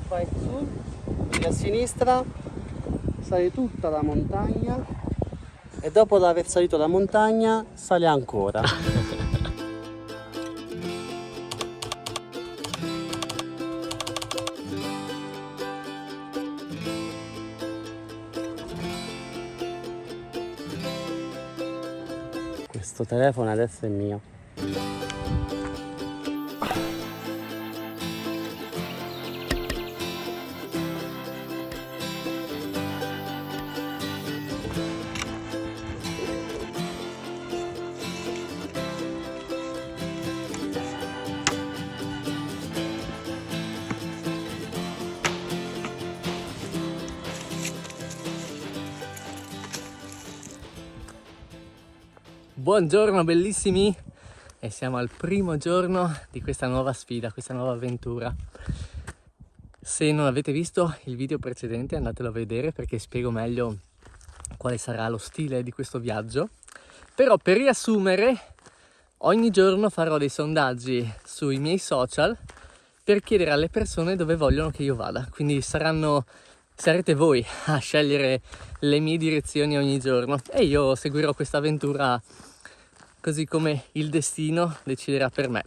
vai su, via a sinistra, sali tutta la montagna e dopo aver salito la montagna sale ancora. Questo telefono adesso è mio. Buongiorno bellissimi, e siamo al primo giorno di questa nuova sfida, questa nuova avventura. Se non avete visto il video precedente andatelo a vedere perché spiego meglio quale sarà lo stile di questo viaggio. Però per riassumere, ogni giorno farò dei sondaggi sui miei social per chiedere alle persone dove vogliono che io vada, quindi sarete voi a scegliere le mie direzioni ogni giorno e io seguirò questa avventura così come il destino deciderà per me.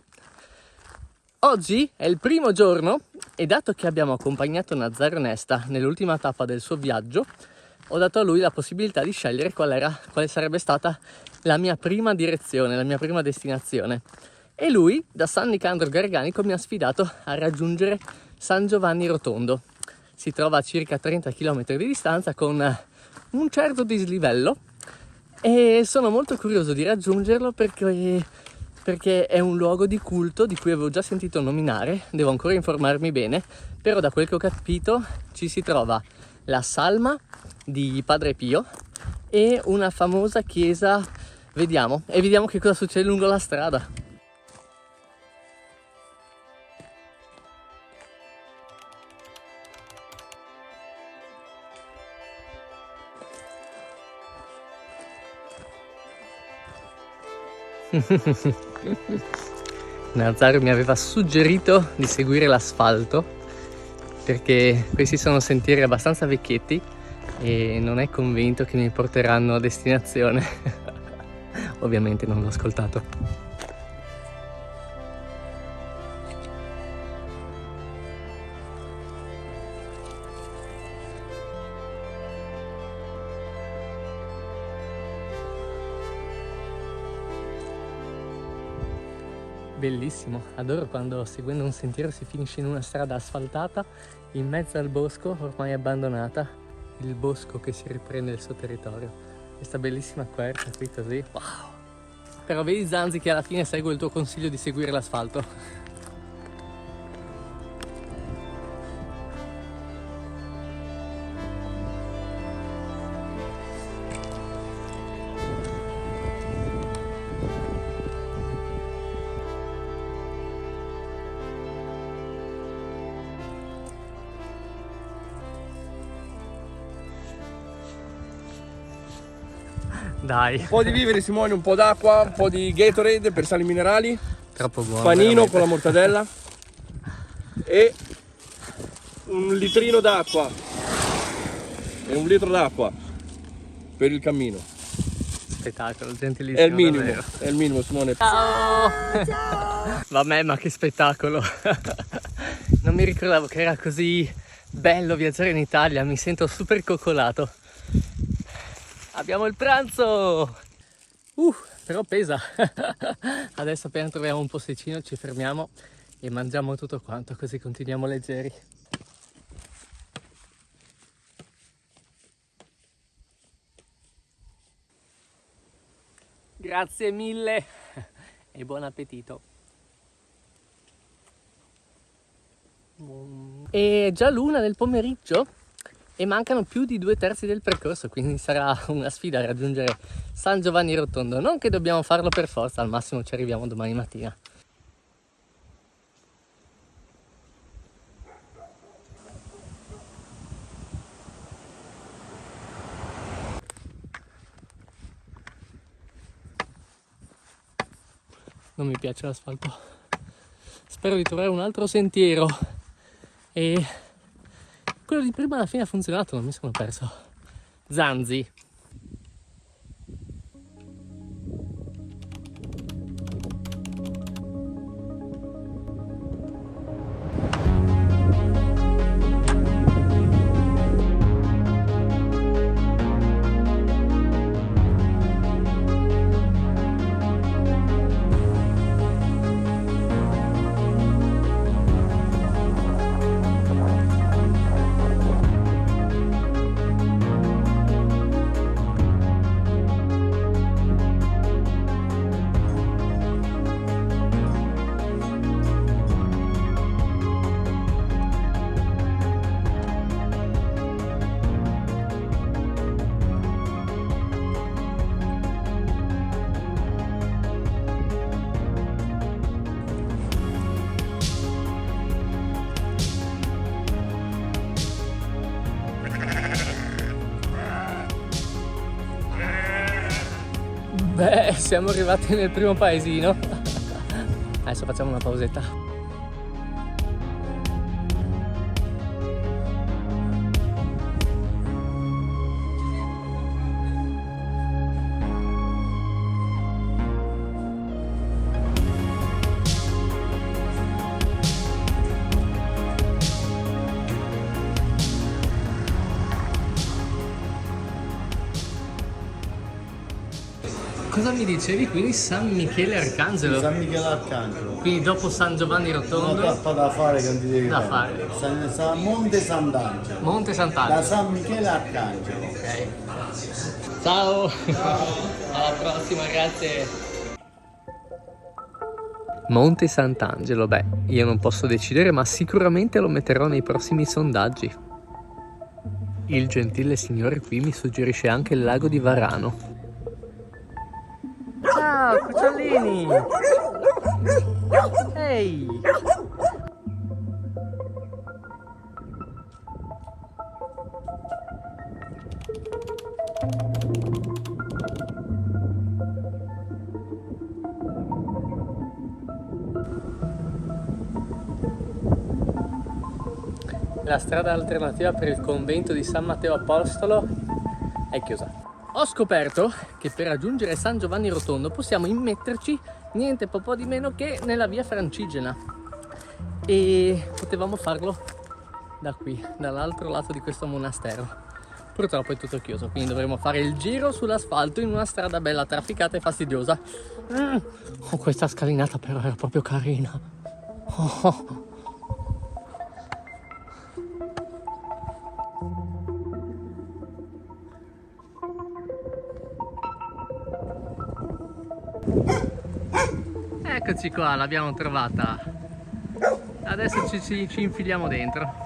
Oggi è il primo giorno e dato che abbiamo accompagnato Nazare Onesta nell'ultima tappa del suo viaggio, ho dato a lui la possibilità di scegliere quale sarebbe stata la mia prima direzione, la mia prima destinazione. E lui, da San Nicandro Garganico, mi ha sfidato a raggiungere San Giovanni Rotondo. Si trova a circa 30 km di distanza con un certo dislivello e sono molto curioso di raggiungerlo perché è un luogo di culto di cui avevo già sentito nominare, devo ancora informarmi bene, però da quel che ho capito ci si trova la salma di Padre Pio e una famosa chiesa. Vediamo che cosa succede lungo la strada. Nazare mi aveva suggerito di seguire l'asfalto perché questi sono sentieri abbastanza vecchietti e non è convinto che mi porteranno a destinazione. Ovviamente non l'ho ascoltato. Bellissimo, adoro quando seguendo un sentiero si finisce in una strada asfaltata in mezzo al bosco ormai abbandonata, il bosco che si riprende il suo territorio. Questa bellissima quercia qui così, wow! Però vedi Zanzi che alla fine seguo il tuo consiglio di seguire l'asfalto. Dai. Un po' di viveri Simone, un po' d'acqua, un po' di Gatorade per sali minerali, Troppo buono. panino veramente. con la mortadella e un litrino d'acqua e un litro d'acqua per il cammino. Spettacolo, gentilissimo. È il minimo Simone. Ciao! Vabbè, ma che spettacolo! Non mi ricordavo che era così bello viaggiare in Italia, mi sento super coccolato. Abbiamo il pranzo! Però pesa! Adesso appena troviamo un posticino ci fermiamo e mangiamo tutto quanto, così continuiamo leggeri. Grazie mille e buon appetito! È già l'una del pomeriggio e mancano più di 2/3 del percorso, quindi sarà una sfida raggiungere San Giovanni Rotondo. Non che dobbiamo farlo per forza, al massimo ci arriviamo domani mattina. Non mi piace l'asfalto. Spero di trovare un altro sentiero e quello di prima alla fine ha funzionato, non mi sono perso. Zanzi. Beh, siamo arrivati nel primo paesino. Adesso facciamo una pausetta. Cosa mi dicevi? Quindi San Michele Arcangelo? San Michele Arcangelo. Quindi dopo San Giovanni Una Rotondo, tappa da fare che non ti devi Da fare. fare. Monte Sant'Angelo. Monte Da Sant'Angelo. San Michele Arcangelo. Ok. Ciao! Alla prossima, grazie! Monte Sant'Angelo, beh, io non posso decidere, ma sicuramente lo metterò nei prossimi sondaggi. Il gentile signore qui mi suggerisce anche il lago di Varano. Ciao, cucciolini! Ehi! La strada alternativa per il convento di San Matteo Apostolo è chiusa. Ho scoperto che per raggiungere San Giovanni Rotondo possiamo immetterci niente po' di meno che nella via Francigena, e potevamo farlo da qui, dall'altro lato di questo monastero. Purtroppo è tutto chiuso, quindi dovremo fare il giro sull'asfalto in una strada bella trafficata e fastidiosa. Oh, questa scalinata però era proprio carina. Oh. Eccoci qua, l'abbiamo trovata. Adesso ci infiliamo dentro.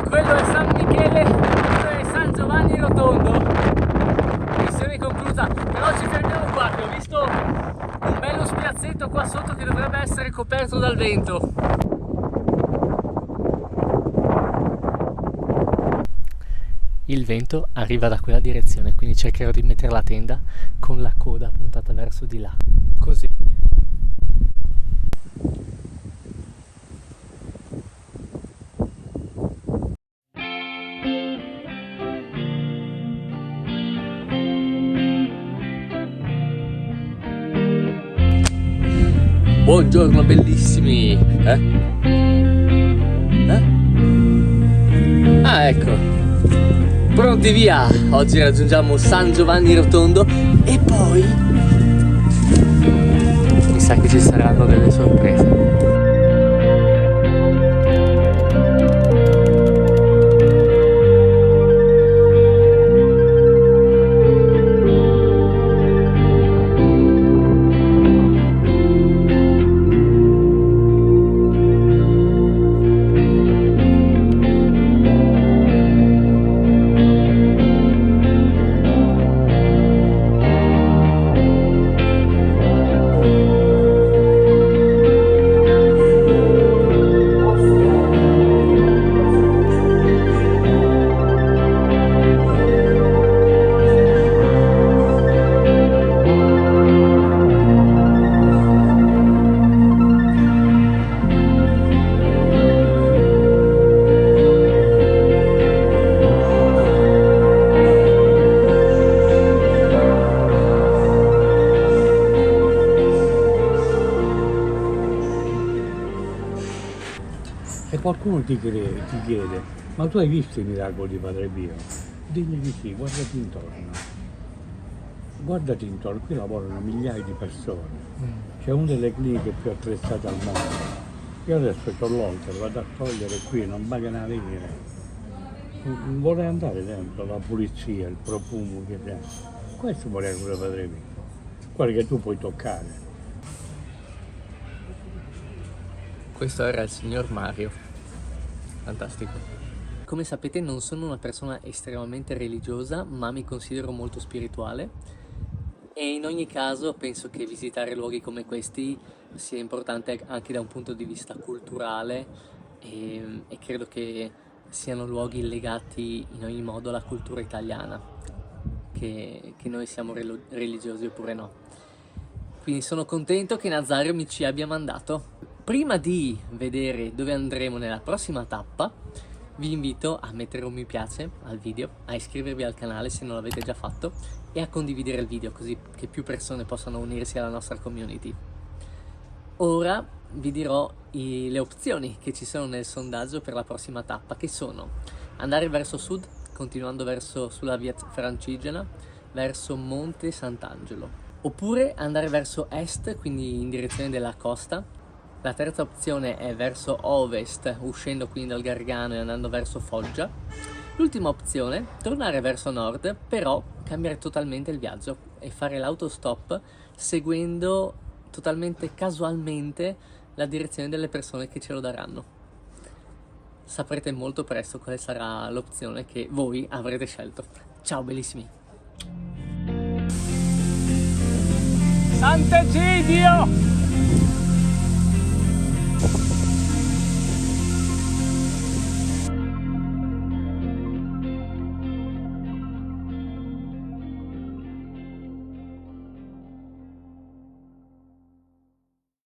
Quello è San Michele, quello è San Giovanni Rotondo. Missione conclusa, però ci fermiamo qua, che ho visto un bello spiazzetto qua sotto che dovrebbe essere coperto dal vento. Il vento arriva da quella direzione, quindi cercherò di mettere la tenda con la coda puntata verso di là, così. Buongiorno bellissimi! Ah, ecco. Pronti via! Oggi raggiungiamo San Giovanni Rotondo e poi mi sa che ci saranno delle sorprese. Se qualcuno ti chiede, ma tu hai visto i miracoli di Padre Pio? Digli di sì, guardati intorno. Guardati intorno, qui lavorano migliaia di persone. C'è una delle cliniche più attrezzate al mondo. Io adesso ho l'oltre, vado a togliere qui, non paga una venire. Vorrei andare dentro, la pulizia, il profumo che c'è. Questo vorrei pure Padre Pio. Quello che tu puoi toccare. Questo era il signor Mario. Fantastico. Come sapete non sono una persona estremamente religiosa, ma mi considero molto spirituale e in ogni caso penso che visitare luoghi come questi sia importante anche da un punto di vista culturale e credo che siano luoghi legati in ogni modo alla cultura italiana, che noi siamo religiosi oppure no. Quindi sono contento che Nazario mi ci abbia mandato. Prima di vedere dove andremo nella prossima tappa, vi invito a mettere un mi piace al video, a iscrivervi al canale se non l'avete già fatto e a condividere il video così che più persone possano unirsi alla nostra community. Ora vi dirò le opzioni che ci sono nel sondaggio per la prossima tappa, che sono andare verso sud, continuando sulla via Francigena, verso Monte Sant'Angelo, oppure andare verso est, quindi in direzione della costa. La terza opzione è verso ovest, uscendo quindi dal Gargano e andando verso Foggia. L'ultima opzione, tornare verso nord, però cambiare totalmente il viaggio e fare l'autostop seguendo totalmente casualmente la direzione delle persone che ce lo daranno. Saprete molto presto quale sarà l'opzione che voi avrete scelto. Ciao bellissimi! Sant'Egidio!